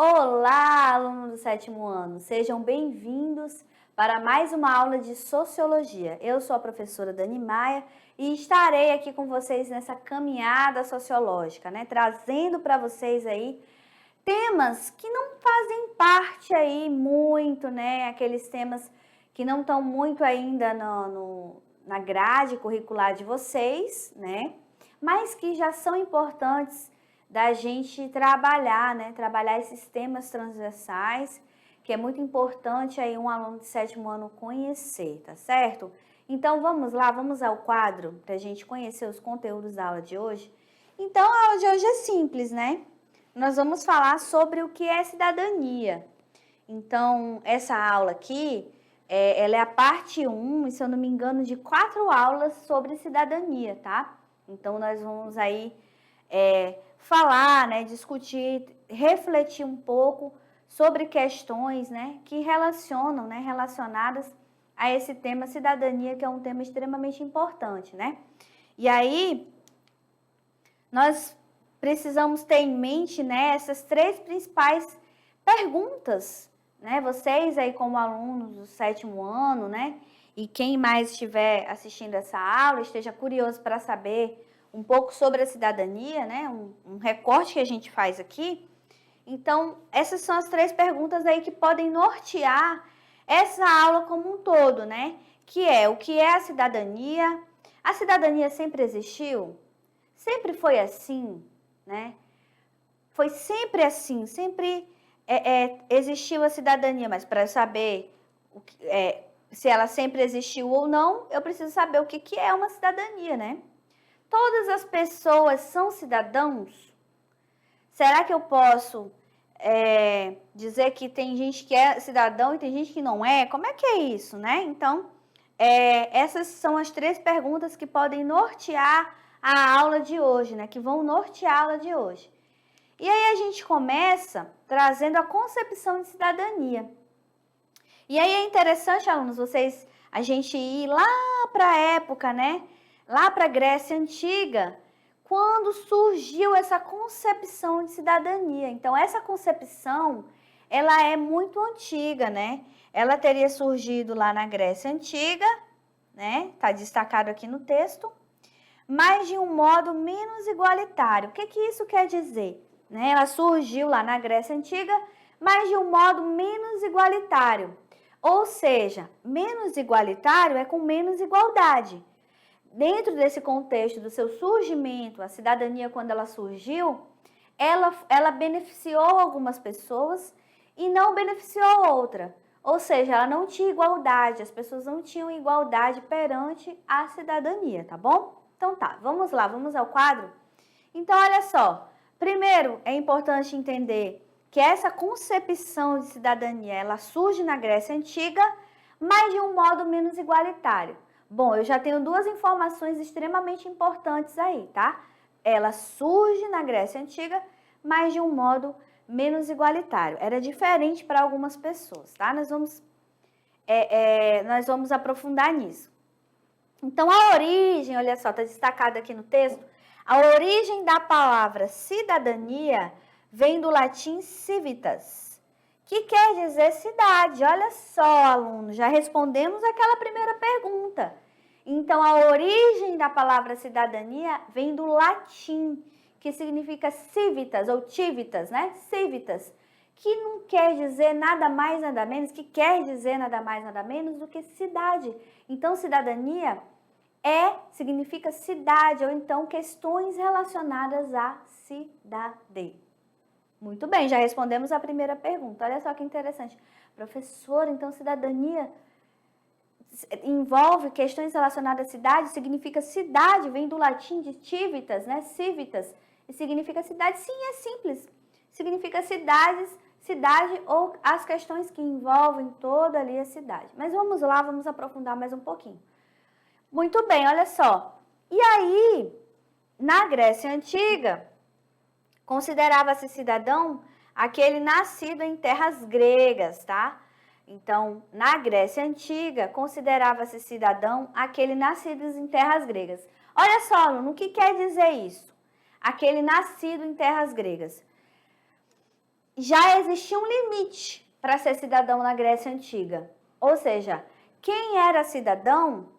Olá, alunos do sétimo ano, sejam bem-vindos para mais uma aula de Sociologia. Eu sou a professora Dani Maia e estarei aqui com vocês nessa caminhada sociológica, trazendo para vocês aí temas que não fazem parte aí muito, aqueles temas que não estão muito ainda na grade curricular de vocês, mas que já são importantes da gente trabalhar, trabalhar esses temas transversais, que é muito importante aí um aluno de sétimo ano conhecer, tá certo? Então vamos lá, vamos ao quadro para a gente conhecer os conteúdos da aula de hoje. Então a aula de hoje é simples, Nós vamos falar sobre o que é cidadania. Então essa aula aqui, ela é a parte 1, e se eu não me engano, de 4 aulas sobre cidadania, tá? Então nós vamos aí falar, discutir, refletir um pouco sobre questões, que relacionadas a esse tema cidadania, que é um tema extremamente importante, E aí, nós precisamos ter em mente, essas 3 principais perguntas, Vocês aí como alunos do sétimo ano, E quem mais estiver assistindo essa aula, esteja curioso para saber um pouco sobre a cidadania, um recorte que a gente faz aqui. Então, essas são as 3 perguntas aí que podem nortear essa aula como um todo, Que é, o que é a cidadania? A cidadania sempre existiu? Sempre foi assim, Foi sempre assim, sempre existiu a cidadania, mas para saber se ela sempre existiu ou não, eu preciso saber o que é uma cidadania, Todas as pessoas são cidadãos? Será que eu posso dizer que tem gente que é cidadão e tem gente que não é? Como é que é isso, Então, essas são as 3 perguntas que podem nortear a aula de hoje, que vão nortear a aula de hoje. E aí a gente começa trazendo a concepção de cidadania. E aí é interessante, alunos, a gente ir lá para a época, Lá para a Grécia Antiga, quando surgiu essa concepção de cidadania. Então, essa concepção, ela é muito antiga, Ela teria surgido lá na Grécia Antiga, Está destacado aqui no texto, mas de um modo menos igualitário. O que isso quer dizer? Ela surgiu lá na Grécia Antiga, mas de um modo menos igualitário. Ou seja, menos igualitário é com menos igualdade. Dentro desse contexto do seu surgimento, a cidadania, quando ela surgiu, ela beneficiou algumas pessoas e não beneficiou outra. Ou seja, ela não tinha igualdade, as pessoas não tinham igualdade perante a cidadania, tá bom? Então tá, vamos lá, vamos ao quadro? Então, olha só, primeiro é importante entender que essa concepção de cidadania, ela surge na Grécia Antiga, mas de um modo menos igualitário. Bom, eu já tenho 2 informações extremamente importantes aí, tá? Ela surge na Grécia Antiga, mas de um modo menos igualitário. Era diferente para algumas pessoas, tá? Nós vamos aprofundar nisso. Então, a origem, olha só, está destacado aqui no texto, a origem da palavra cidadania vem do latim civitas, que quer dizer cidade. Olha só, aluno, já respondemos aquela primeira pergunta. Então, a origem da palavra cidadania vem do latim, que significa civitas ou civitas, Civitas, que não quer dizer nada mais, nada menos, que quer dizer nada mais, nada menos do que cidade. Então, cidadania significa cidade, ou então questões relacionadas à cidade. Muito bem, já respondemos a primeira pergunta. Olha só que interessante. Professora, então cidadania envolve questões relacionadas à cidade? Significa cidade, vem do latim de civitas, civitas, e significa cidade. Sim, é simples. Significa cidade ou as questões que envolvem toda ali a cidade. Mas vamos lá, vamos aprofundar mais um pouquinho. Muito bem, olha só. E aí, na Grécia Antiga, considerava-se cidadão aquele nascido em terras gregas, tá? Então, na Grécia Antiga, considerava-se cidadão aquele nascido em terras gregas. Olha só, aluno, o que quer dizer isso? Aquele nascido em terras gregas. já existia um limite para ser cidadão na Grécia Antiga. Ou seja, quem era cidadão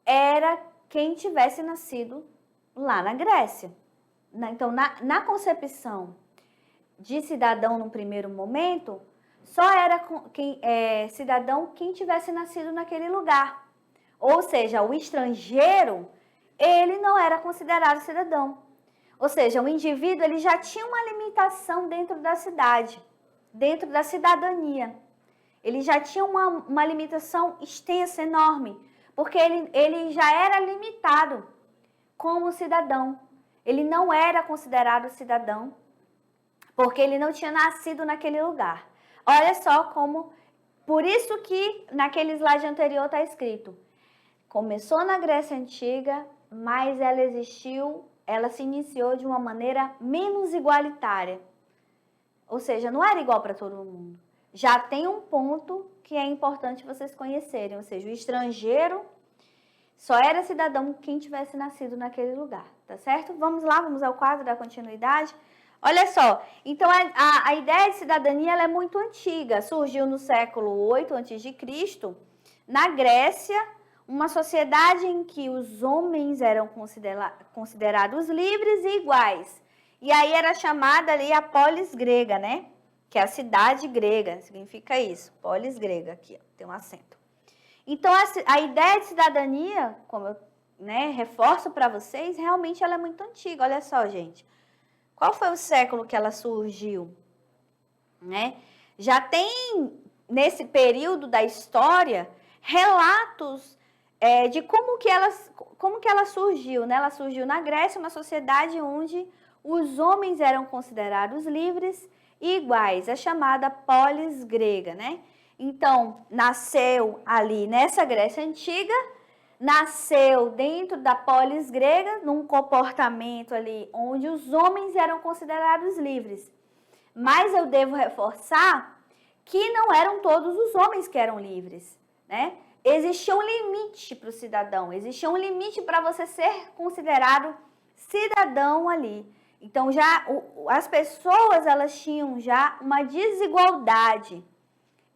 era quem tivesse nascido lá na Grécia. Então, na concepção de cidadão no primeiro momento, só era cidadão quem tivesse nascido naquele lugar. Ou seja, o estrangeiro, ele não era considerado cidadão. Ou seja, o indivíduo ele já tinha uma limitação dentro da cidade, dentro da cidadania. Ele já tinha uma limitação extensa, enorme, porque ele já era limitado como cidadão. Ele não era considerado cidadão, porque ele não tinha nascido naquele lugar. Olha só como, por isso que naquele slide anterior está escrito, começou na Grécia Antiga, mas ela se iniciou de uma maneira menos igualitária. Ou seja, não era igual para todo mundo. Já tem um ponto que é importante vocês conhecerem, ou seja, o estrangeiro só era cidadão quem tivesse nascido naquele lugar, tá certo? Vamos lá, vamos ao quadro da continuidade. Olha só, então a ideia de cidadania ela é muito antiga, surgiu no século 8 a.C., na Grécia, uma sociedade em que os homens eram considerados livres e iguais. E aí era chamada ali a polis grega, né? Que é a cidade grega, significa isso, polis grega, aqui, ó, tem um acento. Então, a ideia de cidadania, como eu reforço para vocês, realmente ela é muito antiga. Olha só, gente. Qual foi o século que ela surgiu? Já tem, nesse período da história, relatos de como que ela surgiu. Né? Ela surgiu na Grécia, uma sociedade onde os homens eram considerados livres e iguais. É chamada polis grega, né? Então, nasceu ali nessa Grécia Antiga, nasceu dentro da polis grega, num comportamento ali onde os homens eram considerados livres. Mas eu devo reforçar que não eram todos os homens que eram livres, né? Existia um limite para o cidadão, existia um limite para você ser considerado cidadão ali. Então, já as pessoas, elas tinham já uma desigualdade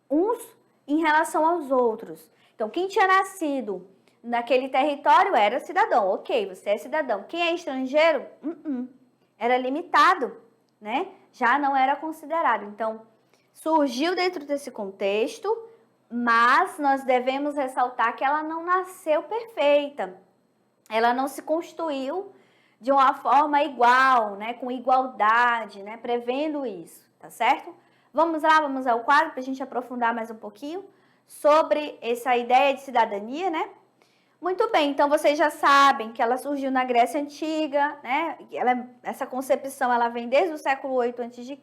uns em relação aos outros. Então, quem tinha nascido naquele território era cidadão. Ok, você é cidadão. Quem é estrangeiro? Era limitado, né? Já não era considerado. Então, surgiu dentro desse contexto, mas nós devemos ressaltar que ela não nasceu perfeita. Ela não se constituiu de uma forma igual, né? Com igualdade, né? Prevendo isso, tá certo? Vamos lá, vamos ao quadro para a gente aprofundar mais um pouquinho sobre essa ideia de cidadania, né? Muito bem, então vocês já sabem que ela surgiu na Grécia Antiga, né? Essa concepção ela vem desde o século 8 a.C.,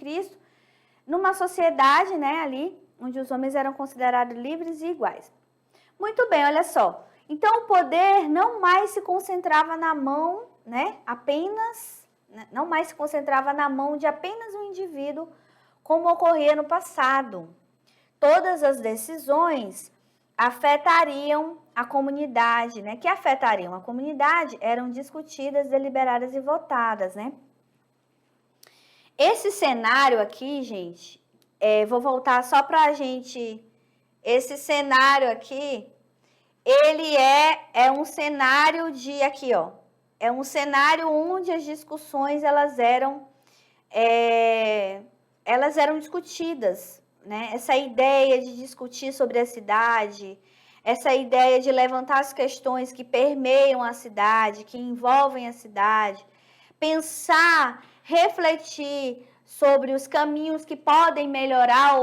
numa sociedade, né, ali, onde os homens eram considerados livres e iguais. Muito bem, olha só. Então o poder não mais se concentrava na mão, né? Não mais se concentrava na mão de apenas um indivíduo, como ocorria no passado. Todas as decisões afetariam a comunidade, né? Que afetariam a comunidade eram discutidas, deliberadas e votadas, né? Esse cenário aqui, gente, vou voltar só para a gente. Esse cenário aqui, ele é um cenário de aqui, ó. É um cenário onde as discussões elas eram discutidas, né? Essa ideia de discutir sobre a cidade, essa ideia de levantar as questões que permeiam a cidade, que envolvem a cidade, pensar, refletir sobre os caminhos que podem melhorar,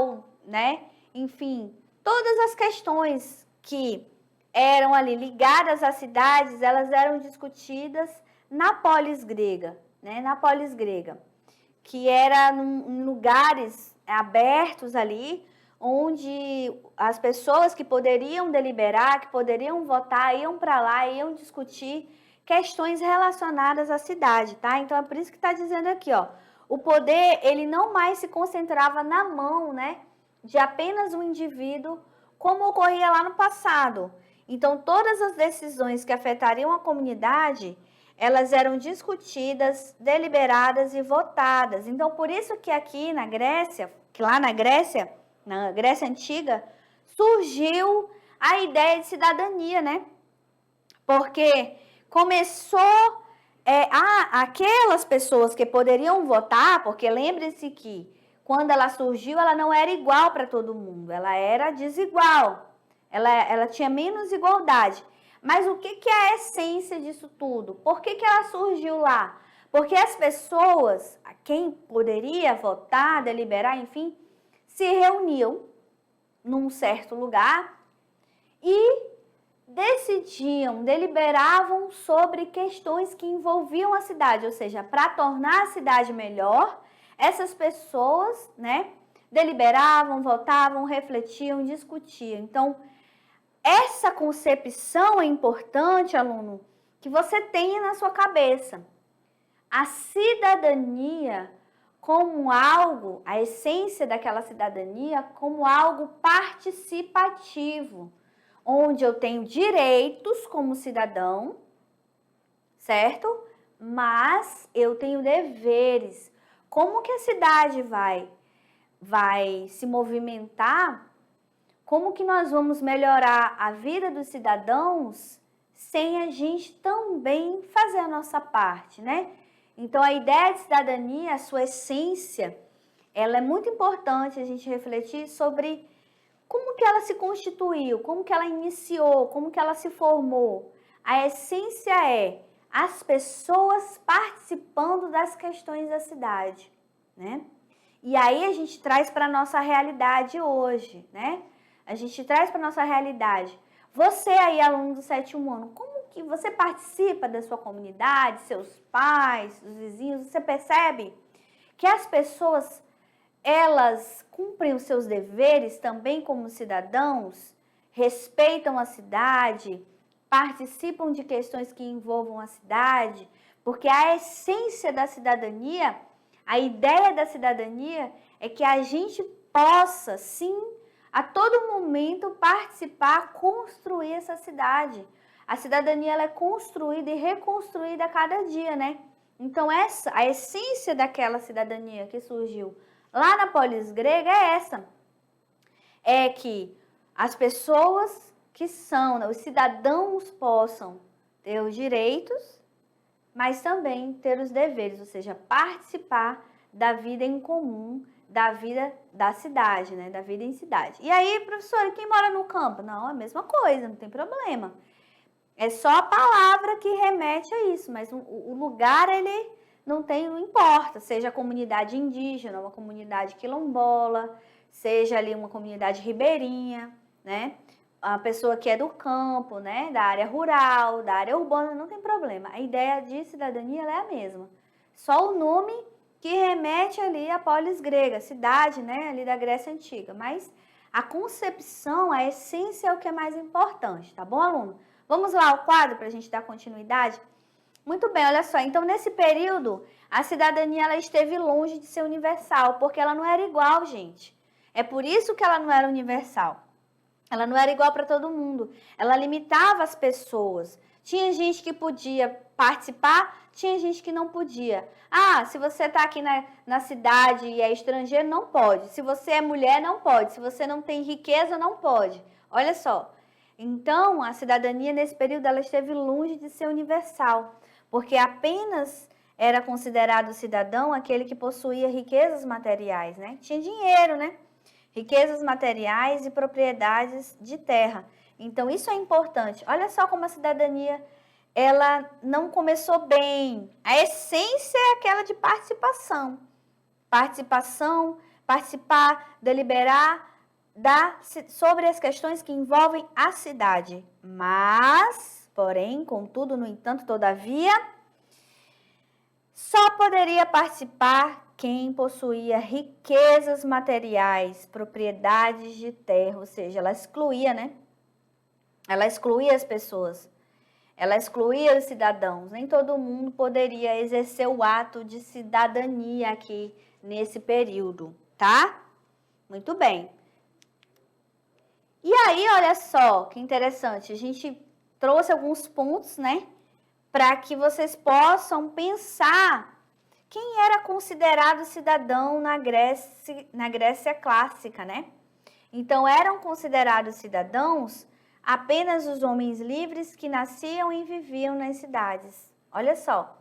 né? Enfim, todas as questões que eram ali ligadas às cidades, elas eram discutidas na polis grega, né? Na polis grega, que era em lugares abertos ali, onde as pessoas que poderiam deliberar, que poderiam votar, iam para lá, iam discutir questões relacionadas à cidade, tá? Então, é por isso que está dizendo aqui, ó, o poder, ele não mais se concentrava na mão, né, de apenas um indivíduo, como ocorria lá no passado. Então, todas as decisões que afetariam a comunidade, elas eram discutidas, deliberadas e votadas. Então, por isso que aqui na Grécia, que lá na Grécia Antiga, surgiu a ideia de cidadania, né? Porque começou aquelas pessoas que poderiam votar, porque lembre-se que quando ela surgiu, ela não era igual para todo mundo, ela era desigual, ela tinha menos igualdade. Mas o que é a essência disso tudo? Por que ela surgiu lá? Porque as pessoas, quem poderia votar, deliberar, enfim, se reuniam num certo lugar e decidiam, deliberavam sobre questões que envolviam a cidade, ou seja, para tornar a cidade melhor, essas pessoas, né, deliberavam, votavam, refletiam, discutiam. Então, essa concepção é importante, aluno, que você tenha na sua cabeça. A cidadania como algo, a essência daquela cidadania como algo participativo, onde eu tenho direitos como cidadão, certo? Mas eu tenho deveres. Como que a cidade vai se movimentar? Como que nós vamos melhorar a vida dos cidadãos sem a gente também fazer a nossa parte, né? Então, a ideia de cidadania, a sua essência, ela é muito importante a gente refletir sobre como que ela se constituiu, como que ela iniciou, como que ela se formou. A essência é as pessoas participando das questões da cidade, né? E aí a gente traz para a nossa realidade hoje, né? A gente traz para a nossa realidade. Você aí, aluno do 7º ano, como que você participa da sua comunidade, seus pais, os vizinhos, você percebe que as pessoas, elas cumprem os seus deveres também como cidadãos, respeitam a cidade, participam de questões que envolvam a cidade, porque a essência da cidadania, a ideia da cidadania é que a gente possa, sim, a todo momento participar, construir essa cidade. A cidadania ela é construída e reconstruída a cada dia, né? Então, a essência daquela cidadania que surgiu lá na polis grega é essa. É que as pessoas que são, né, os cidadãos possam ter os direitos, mas também ter os deveres, ou seja, participar da vida em comum, da vida da cidade, né? Da vida em cidade. E aí, professora, quem mora no campo? Não, é a mesma coisa, não tem problema. É só a palavra que remete a isso, mas o lugar, ele não importa, seja a comunidade indígena, uma comunidade quilombola, seja ali uma comunidade ribeirinha, né? A pessoa que é do campo, né? Da área rural, da área urbana, não tem problema. A ideia de cidadania ela é a mesma. Só o nome que remete ali à polis grega, cidade, né? Ali da Grécia Antiga. Mas a concepção, a essência é o que é mais importante, tá bom, aluno? Vamos lá ao quadro para a gente dar continuidade? Muito bem, olha só. Então, nesse período, a cidadania ela esteve longe de ser universal, porque ela não era igual, gente. É por isso que ela não era universal. Ela não era igual para todo mundo. Ela limitava as pessoas. Tinha gente que podia participar, tinha gente que não podia. Ah, se você está aqui na cidade e é estrangeiro, não pode. Se você é mulher, não pode. Se você não tem riqueza, não pode. Olha só. Então, a cidadania nesse período ela esteve longe de ser universal, porque apenas era considerado cidadão aquele que possuía riquezas materiais, né? Tinha dinheiro, né? Riquezas materiais e propriedades de terra. Então, isso é importante. Olha só como a cidadania ela não começou bem. A essência é aquela de participação. Participação, participar, deliberar sobre as questões que envolvem a cidade. Mas, porém, contudo, no entanto, todavia, só poderia participar quem possuía riquezas materiais, propriedades de terra, ou seja, ela excluía, né? Ela excluía as pessoas, ela excluía os cidadãos. Nem todo mundo poderia exercer o ato de cidadania aqui nesse período, tá? Muito bem. E aí, olha só, que interessante, a gente trouxe alguns pontos, né, para que vocês possam pensar quem era considerado cidadão na Grécia clássica, né? Então, eram considerados cidadãos apenas os homens livres que nasciam e viviam nas cidades. Olha só.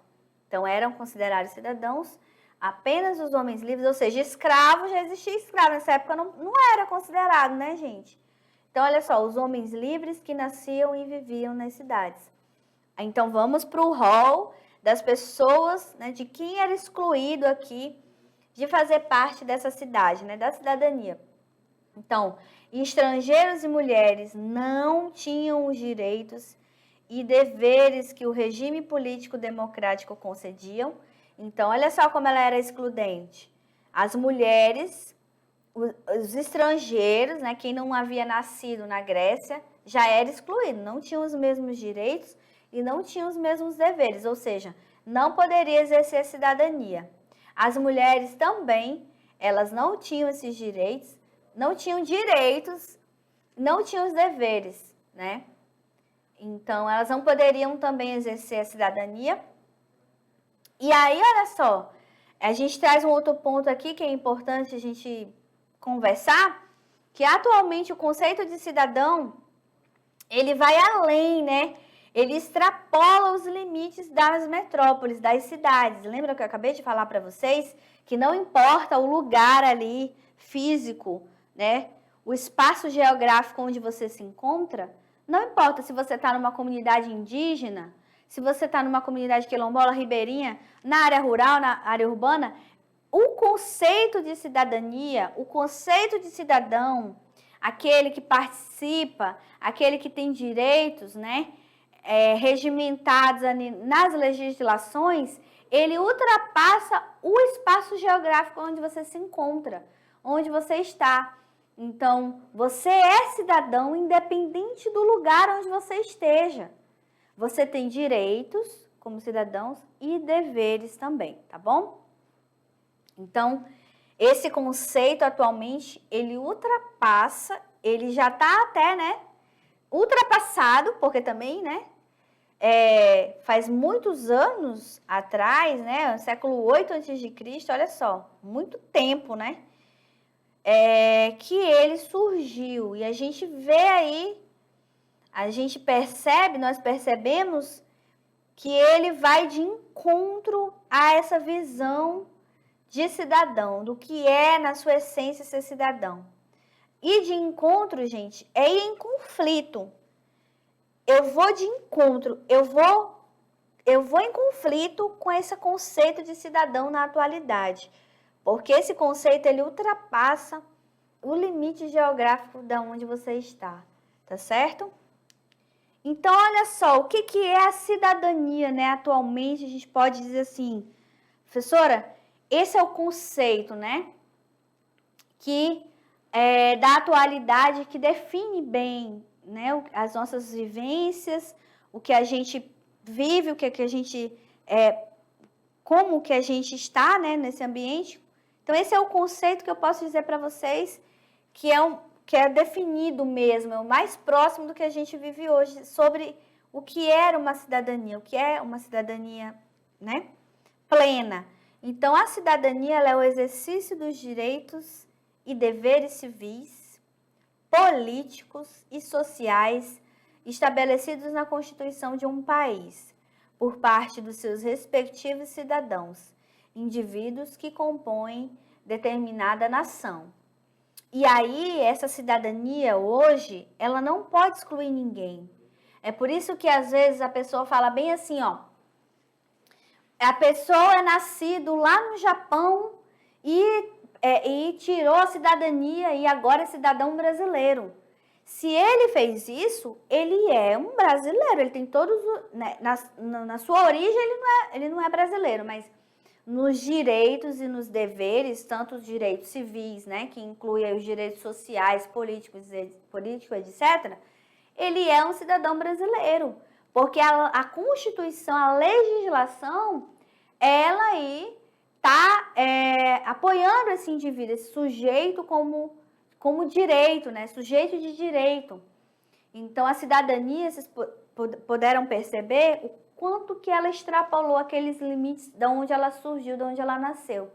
Então, eram considerados cidadãos apenas os homens livres, ou seja, escravo, já existia escravo. Nessa época não era considerado, né, gente? Então, olha só, os homens livres que nasciam e viviam nas cidades. Então, vamos para o rol das pessoas, né, de quem era excluído aqui de fazer parte dessa cidade, né, da cidadania. Então, estrangeiros e mulheres não tinham os direitos e deveres que o regime político democrático concediam. Então, olha só como ela era excludente. As mulheres, os estrangeiros, né, quem não havia nascido na Grécia, já era excluído, não tinham os mesmos direitos e não tinham os mesmos deveres, ou seja, não poderia exercer a cidadania. As mulheres também, elas não tinham esses direitos, não tinham direitos, não tinham os deveres, né? Então, elas não poderiam também exercer a cidadania. E aí, olha só, a gente traz um outro ponto aqui que é importante a gente conversar, que atualmente o conceito de cidadão, ele vai além, né? Ele extrapola os limites das metrópoles, das cidades. Lembra que eu acabei de falar para vocês? Que não importa o lugar ali físico, né? O espaço geográfico onde você se encontra, não importa se você está numa comunidade indígena, se você está numa comunidade quilombola, ribeirinha, na área rural, na área urbana, o conceito de cidadania, o conceito de cidadão, aquele que participa, aquele que tem direitos, né, regimentados nas legislações, ele ultrapassa o espaço geográfico onde você se encontra, onde você está. Então, você é cidadão independente do lugar onde você esteja. Você tem direitos como cidadãos e deveres também, tá bom? Então, esse conceito atualmente, ele ultrapassa, ele já está até, né, ultrapassado, porque também, né, faz muitos anos atrás, né, século 8 a.C., olha só, muito tempo, né, que ele surgiu. E a gente vê aí, a gente percebe, nós percebemos que ele vai de encontro a essa visão de cidadão, do que é, na sua essência, ser cidadão. E de encontro, gente, é ir em conflito. Eu vou de encontro, eu vou em conflito com esse conceito de cidadão na atualidade. Porque esse conceito, ele ultrapassa o limite geográfico de onde você está, tá certo? Então, olha só, o que é a cidadania, né? Atualmente, a gente pode dizer assim, professora, esse é o conceito, né? Que da atualidade, que define bem, né, as nossas vivências, o que a gente vive, o que a gente como que a gente está, né, nesse ambiente. Então, esse é o conceito que eu posso dizer para vocês, que é definido mesmo, é o mais próximo do que a gente vive hoje, sobre o que era uma cidadania, o que é uma cidadania, né, plena. Então, a cidadania, ela é o exercício dos direitos e deveres civis, políticos e sociais estabelecidos na Constituição de um país, por parte dos seus respectivos cidadãos, indivíduos que compõem determinada nação. E aí, essa cidadania hoje, ela não pode excluir ninguém. É por isso que às vezes a pessoa fala bem assim, ó, a pessoa é nascido lá no Japão e tirou a cidadania e agora é cidadão brasileiro. Se ele fez isso, ele é um brasileiro, ele tem todos, né, na sua origem ele não é brasileiro, mas nos direitos e nos deveres, tanto os direitos civis, né, que inclui os direitos sociais, políticos, etc., ele é um cidadão brasileiro, porque a Constituição, a legislação, ela aí está apoiando esse indivíduo, esse sujeito como direito, né? Sujeito de direito. Então, a cidadania, vocês puderam perceber quanto que ela extrapolou aqueles limites de onde ela surgiu, de onde ela nasceu.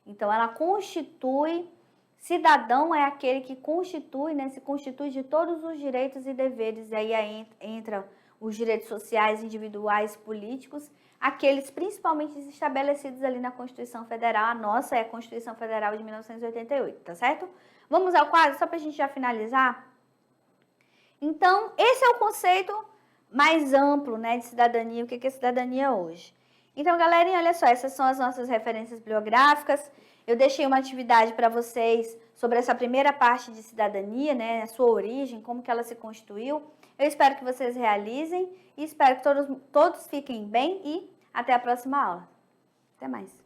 Então, ela constitui, cidadão é aquele que constitui, né, se constitui de todos os direitos e deveres, e aí entra os direitos sociais, individuais, políticos, aqueles principalmente estabelecidos ali na Constituição Federal. A nossa é a Constituição Federal de 1988, tá certo? Vamos ao quadro, só para a gente já finalizar? Então, esse é o conceito mais amplo, né, de cidadania, o que é cidadania hoje. Então, galerinha, olha só, essas são as nossas referências bibliográficas. Eu deixei uma atividade para vocês sobre essa primeira parte de cidadania, né, a sua origem, como que ela se constituiu. Eu espero que vocês realizem e espero que todos fiquem bem e até a próxima aula. Até mais.